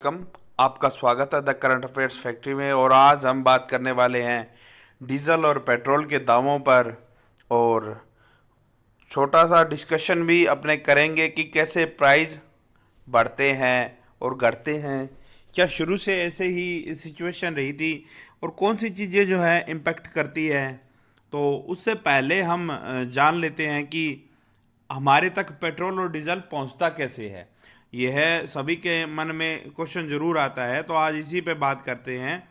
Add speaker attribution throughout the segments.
Speaker 1: कम आपका स्वागत है द करंट अफेयर्स फैक्ट्री में। और आज हम बात करने वाले हैं डीजल और पेट्रोल के दामों पर, और छोटा सा डिस्कशन भी अपने करेंगे कि कैसे प्राइस बढ़ते हैं और घटते हैं, क्या शुरू से ऐसे ही सिचुएशन रही थी और कौन सी चीज़ें जो है इम्पेक्ट करती है। तो उससे पहले हम जान लेते हैं कि हमारे तक पेट्रोल और डीजल पहुंचता कैसे है। यह सभी के मन में क्वेश्चन जरूर आता है, तो आज इसी पे बात करते हैं।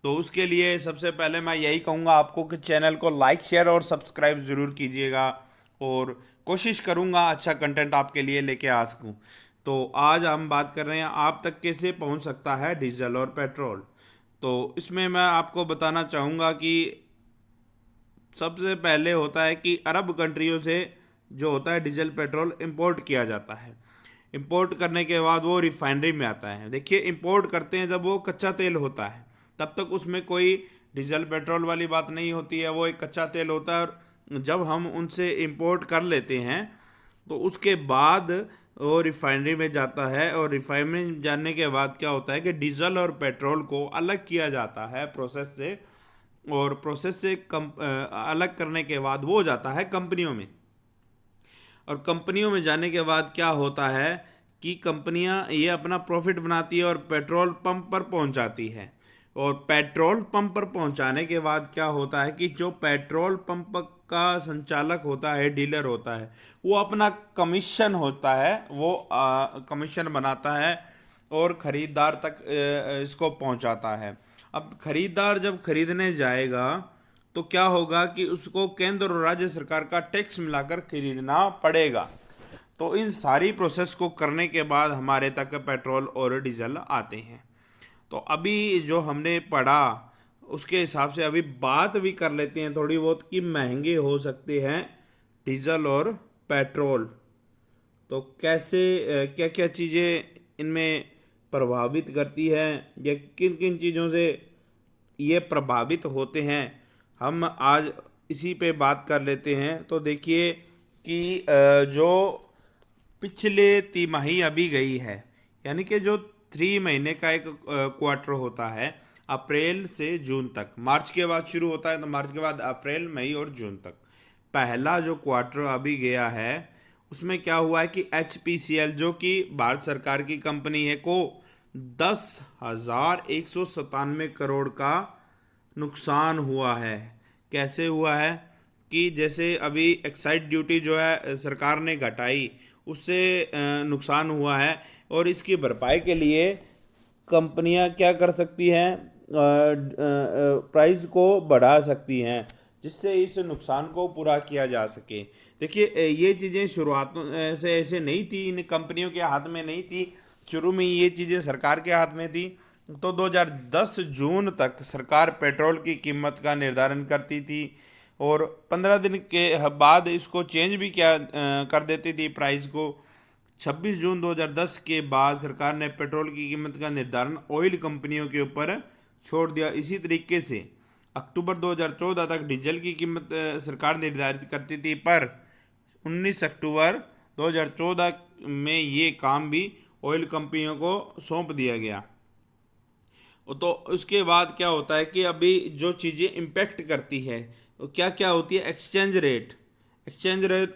Speaker 1: तो उसके लिए सबसे पहले मैं यही कहूँगा आपको कि चैनल को लाइक शेयर और सब्सक्राइब ज़रूर कीजिएगा, और कोशिश करूँगा अच्छा कंटेंट आपके लिए लेके आ सकूँ। तो आज हम बात कर रहे हैं आप तक कैसे पहुँच सकता है डीजल और पेट्रोल। तो इसमें मैं आपको बताना चाहूँगा कि सबसे पहले होता है कि अरब कंट्रियों से जो होता है डीजल पेट्रोल इंपोर्ट किया जाता है। इंपोर्ट करने के बाद वो रिफाइनरी में आता है। देखिए, इंपोर्ट करते हैं जब वो कच्चा तेल होता है, तब तक उसमें कोई डीजल पेट्रोल वाली बात नहीं होती है, वो एक कच्चा तेल होता है। और जब हम उनसे इंपोर्ट कर लेते हैं तो उसके बाद वो रिफाइनरी में जाता है, और रिफाइनरी में जाने के बाद क्या होता है कि डीजल और पेट्रोल को अलग किया जाता है प्रोसेस से, और प्रोसेस से अलग करने के बाद वो जाता है कंपनियों में। और कंपनियों में जाने के बाद क्या होता है कि कंपनियां ये अपना प्रॉफिट बनाती है और पेट्रोल पंप पर पहुंचाती है। और पेट्रोल पंप पर पहुंचाने के बाद क्या होता है कि जो पेट्रोल पंप का संचालक होता है, डीलर होता है, वो अपना कमीशन होता है, वो कमीशन बनाता है और ख़रीदार तक इसको पहुंचाता है। अब ख़रीदार जब खरीदने जाएगा तो क्या होगा कि उसको केंद्र और राज्य सरकार का टैक्स मिलाकर खरीदना पड़ेगा। तो इन सारी प्रोसेस को करने के बाद हमारे तक पेट्रोल और डीजल आते हैं। तो अभी जो हमने पढ़ा उसके हिसाब से अभी बात भी कर लेते हैं थोड़ी बहुत कि महंगे हो सकते हैं डीजल और पेट्रोल। तो कैसे क्या क्या चीज़ें इनमें प्रभावित करती है, या किन किन चीज़ों से ये प्रभावित होते हैं, हम आज इसी पे बात कर लेते हैं। तो देखिए कि जो पिछले तिमाही अभी गई है, यानी कि जो 3 महीने का एक क्वार्टर होता है, अप्रैल से जून तक, मार्च के बाद शुरू होता है तो मार्च के बाद अप्रैल मई और जून तक, पहला जो क्वार्टर अभी गया है उसमें क्या हुआ है कि HPCL जो कि भारत सरकार की कंपनी है को 10,197 करोड़ का नुकसान हुआ है। कैसे हुआ है कि जैसे अभी एक्साइज ड्यूटी जो है सरकार ने घटाई, उससे नुकसान हुआ है, और इसकी भरपाई के लिए कंपनियां क्या कर सकती हैं, प्राइस को बढ़ा सकती हैं, जिससे इस नुकसान को पूरा किया जा सके। देखिए, ये चीज़ें शुरुआत से ऐसे नहीं थी, इन कंपनियों के हाथ में नहीं थी, शुरू में ये चीज़ें सरकार के हाथ में थी। तो 2010 जून तक सरकार पेट्रोल की कीमत का निर्धारण करती थी, और 15 दिन के बाद इसको चेंज भी कर देती थी प्राइस को। 26 जून 2010 के बाद सरकार ने पेट्रोल की कीमत का निर्धारण ऑयल कंपनियों के ऊपर छोड़ दिया। इसी तरीके से अक्टूबर 2014 तक डीजल की कीमत सरकार निर्धारित करती थी, पर 19 अक्टूबर 2014 में ये काम भी ऑयल कंपनियों को सौंप दिया गया। तो उसके बाद क्या होता है कि अभी जो चीज़ें इम्पेक्ट करती है वो क्या क्या होती है। एक्सचेंज रेट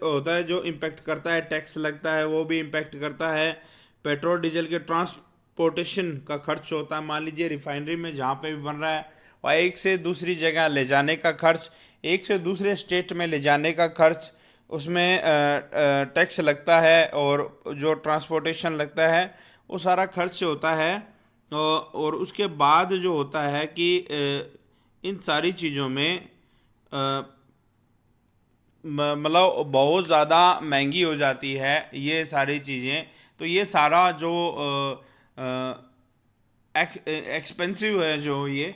Speaker 1: होता है जो इम्पेक्ट करता है, टैक्स लगता है वो भी इम्पेक्ट करता है। पेट्रोल डीजल के ट्रांसपोर्टेशन का खर्च होता है, मान लीजिए रिफाइनरी में जहाँ पे भी बन रहा है, और एक से दूसरी जगह ले जाने का खर्च, एक से दूसरे स्टेट में ले जाने का खर्च, उसमें टैक्स लगता है, और जो ट्रांसपोर्टेशन लगता है वो सारा खर्च होता है। और उसके बाद जो होता है कि इन सारी चीज़ों में मतलब बहुत ज़्यादा महंगी हो जाती है ये सारी चीज़ें। तो ये सारा जो एक्सपेंसिव है, जो ये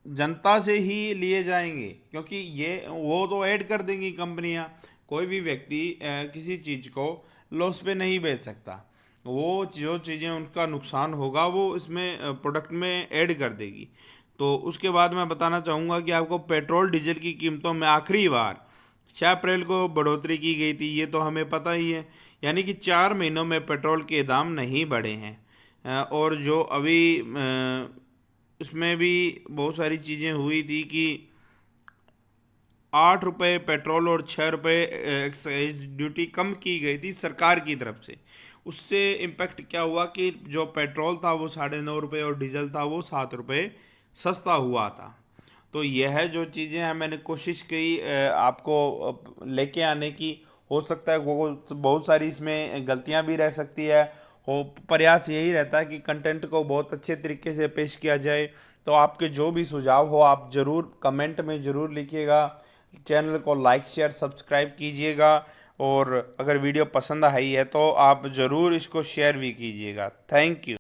Speaker 1: जनता से ही लिए जाएंगे, क्योंकि ये वो तो ऐड कर देंगी कंपनियां। कोई भी व्यक्ति किसी चीज़ को लॉस पे नहीं बेच सकता, वो जो चीज़ें उनका नुकसान होगा वो इसमें प्रोडक्ट में ऐड कर देगी। तो उसके बाद मैं बताना चाहूँगा कि आपको पेट्रोल डीजल की कीमतों में आखिरी बार 6 अप्रैल को बढ़ोतरी की गई थी, ये तो हमें पता ही है। यानी कि 4 महीनों में पेट्रोल के दाम नहीं बढ़े हैं। और जो अभी इसमें भी बहुत सारी चीज़ें हुई थी कि 8 रुपये पेट्रोल और 6 रुपये एक्साइज ड्यूटी कम की गई थी सरकार की तरफ से। उससे इम्पैक्ट क्या हुआ कि जो पेट्रोल था वो 9.5 रुपये और डीजल था वो 7 रुपये सस्ता हुआ था। तो यह जो चीज़ें हैं मैंने कोशिश की आपको लेके आने की। हो सकता है वो बहुत सारी इसमें गलतियां भी रह सकती है। हो प्रयास यही रहता है कि कंटेंट को बहुत अच्छे तरीके से पेश किया जाए। तो आपके जो भी सुझाव हो आप ज़रूर कमेंट में ज़रूर लिखिएगा। चैनल को लाइक शेयर सब्सक्राइब कीजिएगा। और अगर वीडियो पसंद आई है तो आप ज़रूर इसको शेयर भी कीजिएगा। Thank you.